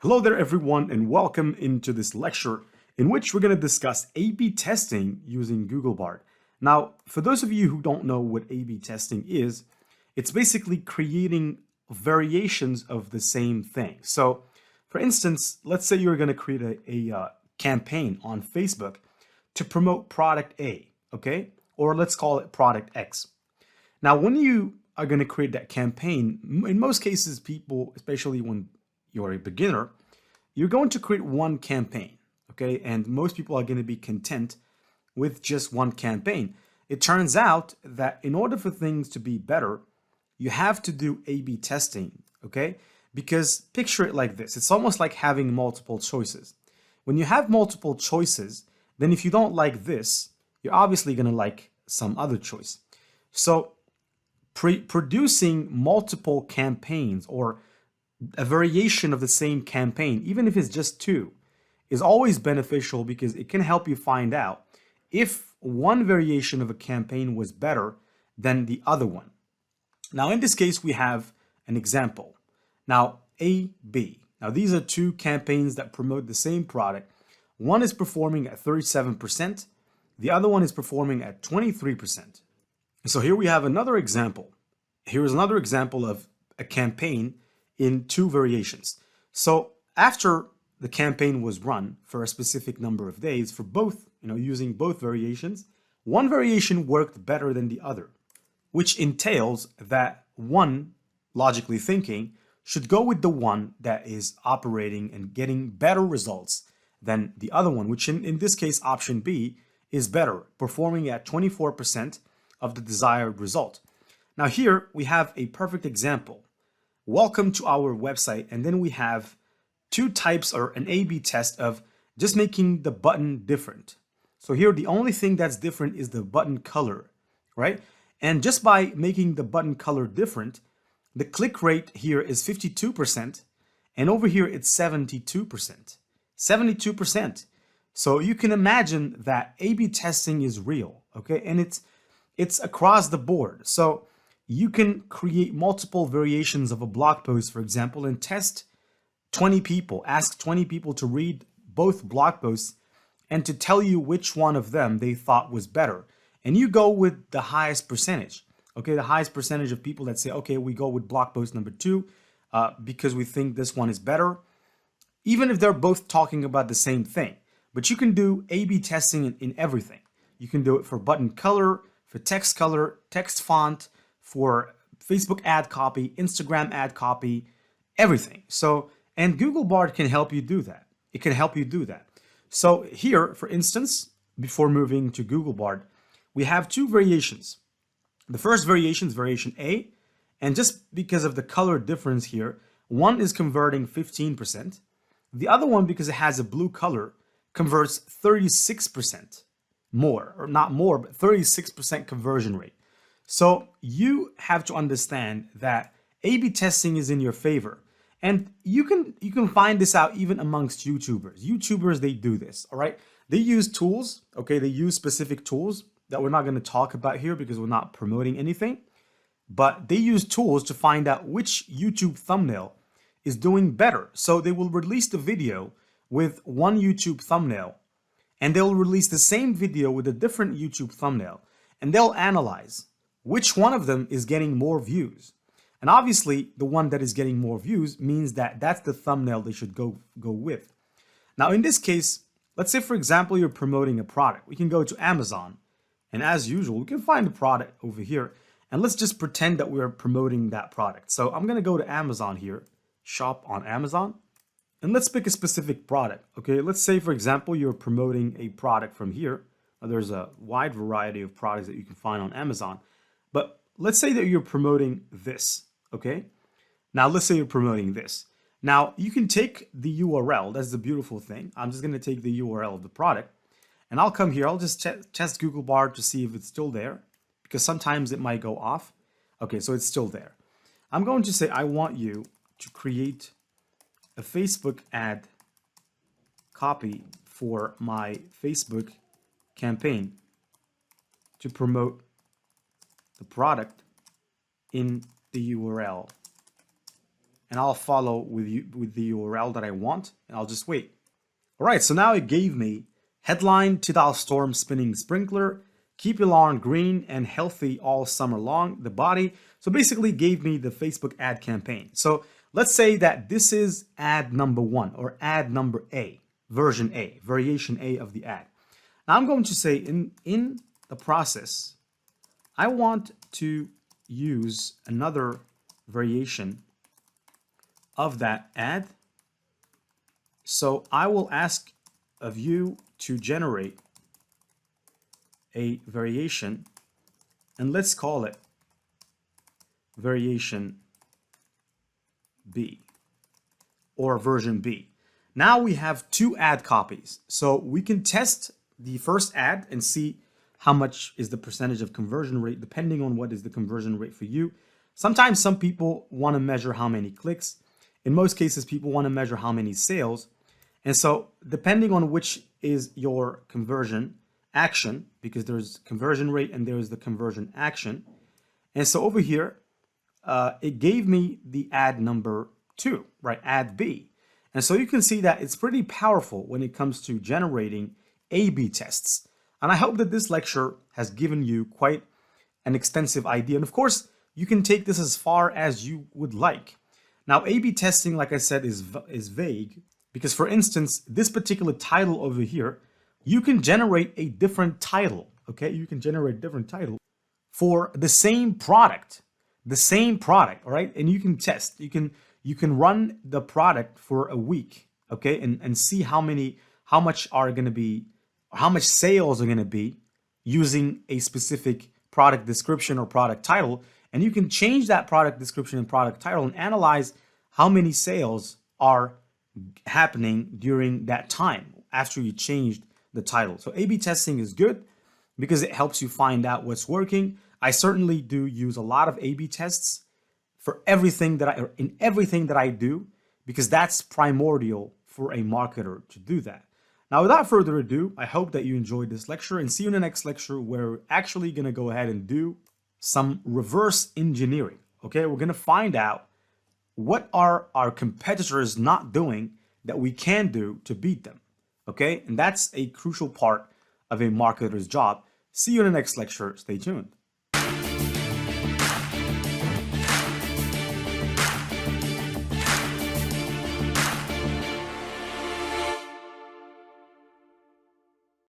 Hello there everyone and welcome into this lecture in which we're going to discuss A/B testing using Google Bard. Now, for those of you who don't know what A/B testing is, it's basically creating variations of the same thing. So, for instance, let's say you're going to create a campaign on Facebook to promote product A, okay? Or let's call it product X. Now, when you are going to create that campaign, in most cases, people, especially when you're a beginner, you're going to create one campaign, okay? And most people are going to be content with just one campaign. It turns out that in order for things to be better, you have to do A/B testing, okay? Because picture it like this. It's almost like having multiple choices. When you have multiple choices, then if you don't like this, you're obviously going to like some other choice. So producing multiple campaigns or a variation of the same campaign, even if it's just two, is always beneficial because it can help you find out if one variation of a campaign was better than the other one. Now, in this case, we have an example. Now, A, B. Now, these are two campaigns that promote the same product. One is performing at 37%. The other one is performing at 23%. So here we have another example. Here is another example of a campaign in two variations. So after the campaign was run for a specific number of days for both, using both variations, one variation worked better than the other, which entails that one, logically thinking, should go with the one that is operating and getting better results than the other one, which in this case, option B is better, performing at 24% of the desired result. Now here we have a perfect example. Welcome to our website, and then we have two types or an A/B test of just making the button different. So here the only thing that's different is the button color, right? And just by making the button color different, the click rate here is 52%, and over here it's 72%. 72%. So you can imagine that A/B testing is real, okay? And it's across the board. So you can create multiple variations of a blog post, for example, and test 20 people, ask 20 people to read both blog posts and to tell you which one of them they thought was better. And you go with the highest percentage, okay? The highest percentage of people that say, okay, we go with blog post number 2 because we think this one is better, even if they're both talking about the same thing. But you can do A/B testing in everything. You can do it for button color, for text font, for Facebook ad copy, Instagram ad copy, everything. So, and Google Bard can help you do that. It can help you do that. So here, for instance, before moving to Google Bard, we have two variations. The first variation is variation A, and just because of the color difference here, one is converting 15%. The other one, because it has a blue color, converts 36% more, or not more, but 36% conversion rate. So you have to understand that A/B testing is in your favor. And you can find this out even amongst YouTubers. YouTubers, they do this, all right? They use tools, okay? They use specific tools that we're not going to talk about here because we're not promoting anything. But they use tools to find out which YouTube thumbnail is doing better. So they will release the video with one YouTube thumbnail, and they'll release the same video with a different YouTube thumbnail, and they'll analyze which one of them is getting more views. And obviously, the one that is getting more views means that that's the thumbnail they should go with. Now, in this case, let's say, for example, you're promoting a product. We can go to Amazon, and as usual, we can find the product over here, and let's just pretend that we're promoting that product. So I'm going to go to Amazon here, shop on Amazon, and let's pick a specific product. Okay, let's say, for example, you're promoting a product from here. There's a wide variety of products that you can find on Amazon. But let's say that you're promoting this, okay? Now, let's say you're promoting this. Now, you can take the URL. That's the beautiful thing. I'm just going to take the URL of the product, and I'll come here. I'll just test Google Bard to see if it's still there, because sometimes it might go off. Okay, so it's still there. I'm going to say I want you to create a Facebook ad copy for my Facebook campaign to promote the product in the URL and I'll follow with you with the URL that I want, and I'll just wait. All right, so now it gave me headline: Tidal storm spinning sprinkler, keep your lawn green and healthy all summer long. The body, so basically gave me the Facebook ad campaign. So let's say that this is ad number 1 or ad number A, version A, variation A of the ad. Now I'm going to say in the process, I want to use another variation of that ad. So I will ask of you to generate a variation, and let's call it variation B or version B. Now we have 2 ad copies, so we can test the first ad and see how much is the percentage of conversion rate depending on what is the conversion rate for you. Sometimes some people want to measure how many clicks. In most cases, people want to measure how many sales. And so depending on which is your conversion action, because there's conversion rate and there's the conversion action. And so over here, it gave me the ad number 2, right? Ad B. And so you can see that it's pretty powerful when it comes to generating A/B tests. And I hope that this lecture has given you quite an extensive idea. And of course, you can take this as far as you would like. Now, A/B testing, like I said, is vague because, for instance, this particular title over here, you can generate a different title, okay? You can generate a different title for the same product, all right? And you can test. You can run the product for a week, okay? And see how much sales are going to be using a specific product description or product title. And you can change that product description and product title and analyze how many sales are happening during that time after you changed the title. So A/B testing is good because it helps you find out what's working. I certainly do use a lot of A/B tests for everything that I do, because that's primordial for a marketer to do that. Now, without further ado, I hope that you enjoyed this lecture, and see you in the next lecture where we're actually going to go ahead and do some reverse engineering. Okay, we're going to find out what are our competitors not doing that we can do to beat them. Okay, and that's a crucial part of a marketer's job. See you in the next lecture. Stay tuned.